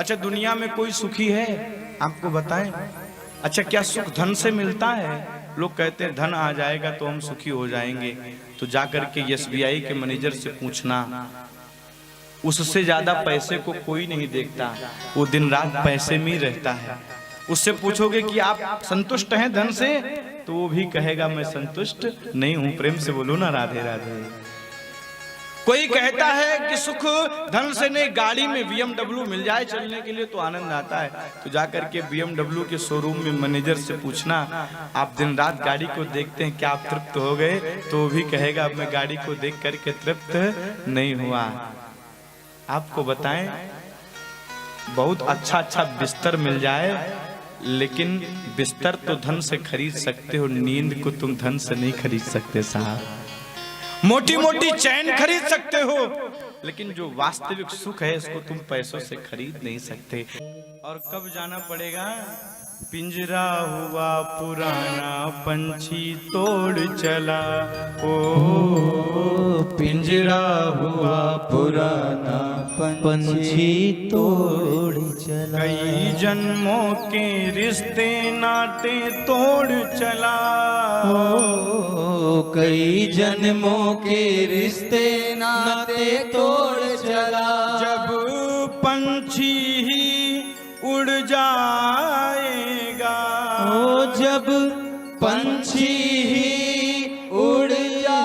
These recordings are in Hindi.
अच्छा दुनिया में कोई सुखी है आपको बताएं? अच्छा क्या सुख धन से मिलता है? लोग कहते हैं धन आ जाएगा तो हम सुखी हो जाएंगे। तो जाकर के एसबीआई के मैनेजर से पूछना, उससे ज्यादा पैसे को कोई नहीं देखता, वो दिन रात पैसे में ही रहता है। उससे पूछोगे कि आप संतुष्ट हैं धन से, तो वो भी कहेगा मैं संतुष्ट नहीं हूं। प्रेम से बोलो ना राधे राधे। कोई कहता है कि सुख धन से नहीं, गाड़ी में BMW मिल जाए चलने के लिए तो आनंद आता है। तो जाकर के BMW के शोरूम में मैनेजर से पूछना, आप दिन रात गाड़ी को देखते हैं, क्या आप तृप्त हो गए? तो वो भी कहेगा मैं गाड़ी को देख करके तृप्त नहीं हुआ। आपको बताएं, बहुत अच्छा अच्छा बिस्तर मिल जाए, लेकिन बिस्तर तो धन से खरीद सकते हो, नींद को तुम धन से नहीं खरीद सकते साहब। मोटी मोटी चैन खरीद सकते हो, लेकिन जो वास्तविक सुख है इसको तुम पैसों से खरीद नहीं सकते। और कब जाना पड़ेगा? पिंजरा हुआ पुराना पंछी तोड़ चला, ओ पिंजरा हुआ पुराना पंछी तोड़ चला। कई जन्मों के रिश्ते नाते तोड़ चला, ओ कई जन्मों के रिश्ते नाते तोड़ चला। जब पंछी ही उड़ जाएगा, ओ जब पंछी ही उड़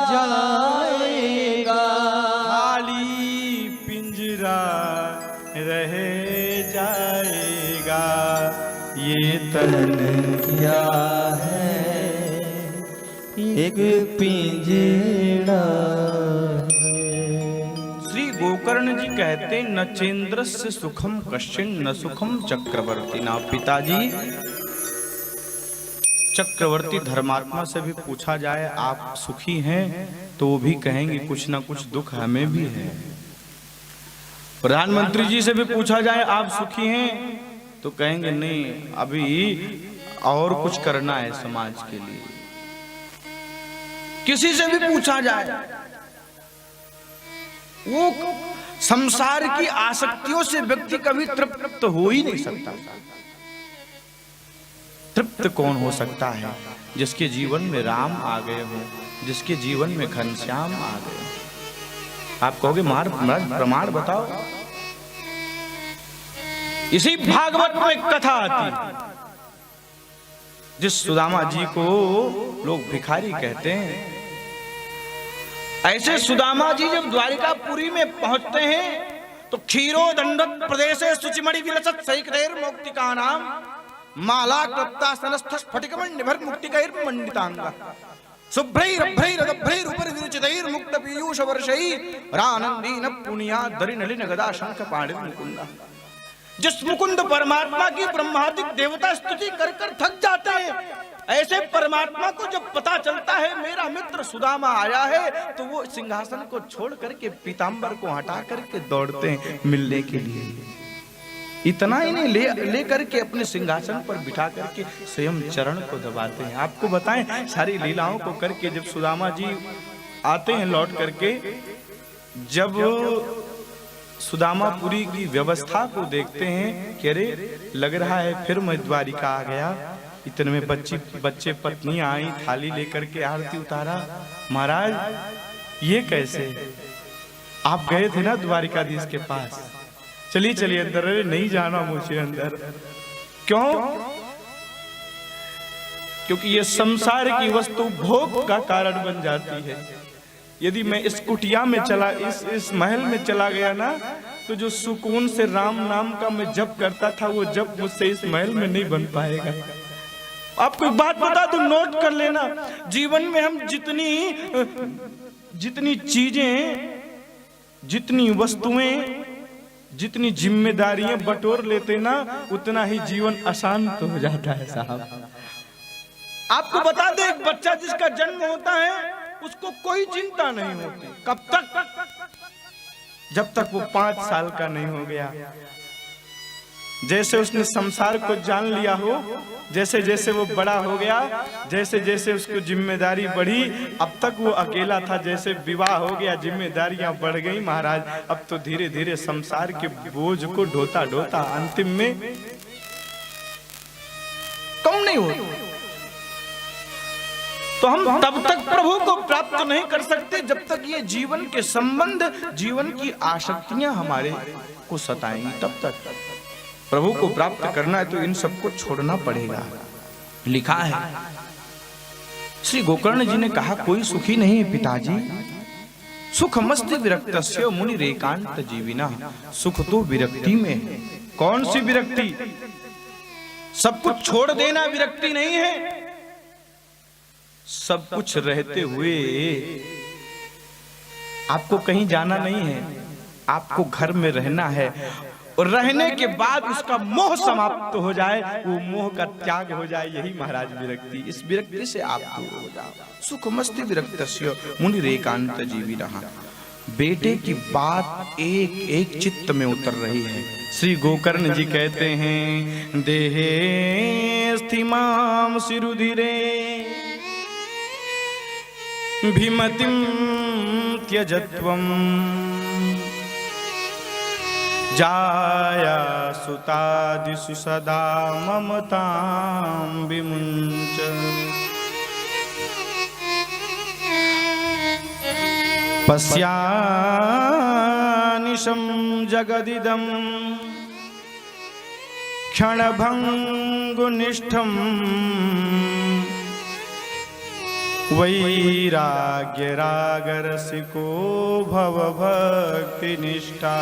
जाएगा, खाली पिंजरा रह जाएगा। ये तन क्या है एक पिंजरा। श्री गोकर्ण जी कहते न चेन्द्रस्य सुखम कश्चिन न सुखम चक्रवर्ती ना। पिताजी चक्रवर्ती धर्मात्मा से भी पूछा जाए आप सुखी हैं, तो वो भी कहेंगे कुछ ना कुछ दुख हमें भी है। प्रधानमंत्री जी से भी पूछा जाए आप सुखी हैं, तो कहेंगे नहीं, अभी और कुछ करना है समाज के लिए। किसी से भी पूछा जाए, वो संसार की आसक्तियों से व्यक्ति कभी तृप्त हो ही नहीं सकता। तृप्त कौन हो सकता है? जिसके जीवन में राम आ गए हो, जिसके जीवन में घनश्याम आ गए। आप कहोगे महाराज प्रमाण बताओ। इसी भागवत में कथा आती है, जिस सुदामा जी को लोग भिखारी कहते हैं। ऐसे सुदामा जी जब द्वारिकापुरी में पहुंचते हैं तो क्षीरो दंडत प्रदेशे शुचिमणि विलसत सैकतैर मौक्तिकानाम माला क्लप्ता सनस्थ स्फटिकमण्डिभर मुक्तिकैर्मण्डितांगा शुभ्रैरभ्रैरदभ्रैरुपरि विरचितैर मुक्त पीयूष वर्षैः रानंदीन पुण्या नलिन गदा शंख पाणिर मुकुंदा। जिस मुकुंद परमात्मा की ब्रह्मादिक देवता स्तुति कर कर थक जाते हैं, ऐसे परमात्मा को जब पता चलता है मेरा मित्र सुदामा आया है, तो वो सिंहासन को छोड़ करके पीतांबर को हटा करके दौड़ते हैं मिलने के लिए। इतना ही नहीं, ले करके अपने सिंहासन पर बिठा करके स्वयं चरण को दबाते हैं। आपको बताएं, सारी लीलाओं को करके जब सुदामा जी आते हैं लौट करके, जब सुदामापुरी की व्यवस्था को देखते हैं कि अरे लग रहा है फिर मैं द्वारिका आ गया। इतने में बच्चे पत्नियां आई, थाली लेकर के आरती उतारा। महाराज ये कैसे? आप गए थे ना द्वारिकाधीश के पास, चलिए चलिए अंदर। अरे नहीं जाना मुझे अंदर। क्यों? क्योंकि ये संसार की वस्तु भोग का कारण बन जाती है। यदि मैं इस कुटिया में चला, इस महल में चला गया ना, तो जो सुकून से राम नाम का मैं जप करता था, वो जप मुझसे इस महल में नहीं बन पाएगा। आपको एक बात बता दूं, नोट कर लेना। जीवन में हम जितनी चीजें, जितनी वस्तुएं, जितनी जिम्मेदारियां बटोर लेते ना, उतना ही जीवन अशांत हो जाता है साहब। आपको बता दे, एक बच्चा जिसका जन्म होता है उसको कोई चिंता नहीं होती। कब तक? जब तक वो 5 साल का नहीं हो गया। जैसे उसने संसार को जान लिया हो, जैसे जैसे वो बड़ा हो गया, जैसे जैसे उसको जिम्मेदारी बढ़ी, अब तक वो अकेला था, जैसे विवाह हो गया जिम्मेदारियां बढ़ गई महाराज, अब तो धीरे धीरे संसार के बोझ को ढोता ढोता अंतिम में कम नहीं हो, तो हम तब तक प्रभु को प्राप्त नहीं कर सकते जब तक ये जीवन के संबंध, जीवन की आसक्तियां हमारे को सताएंगी। तब तक प्रभु को प्राप्त करना है तो इन सबको छोड़ना पड़ेगा। लिखा है श्री गोकर्ण जी ने कहा, कोई सुखी नहीं है पिताजी, सुख मस्त विरक्तस्य मुनि रेकांत जीविना। सुख तो विरक्ति में है। कौन सी विरक्ति? सब कुछ छोड़ देना विरक्ति नहीं है। सब कुछ रहते हुए आपको कहीं जाना नहीं है, आपको घर में रहना है, और रहने के बाद उसका मोह समाप्त हो जाए, वो मोह का त्याग हो जाए, यही महाराज विरक्ति। इस विरक्ति से आप दूर हो जाओ। सुख मस्ति विरक्तस्य मुनि रेकांत जीवी रहा। बेटे की बात एक एक चित्त में उतर रही है। श्री गोकर्ण जी कहते हैं, देहे स्थिमाम सिरुधिरे भीमतिम त्यजत्वम जाया सुतादिषु सदा ममतां विमुञ्च। पश्यानिशं जगदिदं क्षणभङ्गुनिष्ठं वैराग्यरागरसिको भवभक्तिनिष्ठा।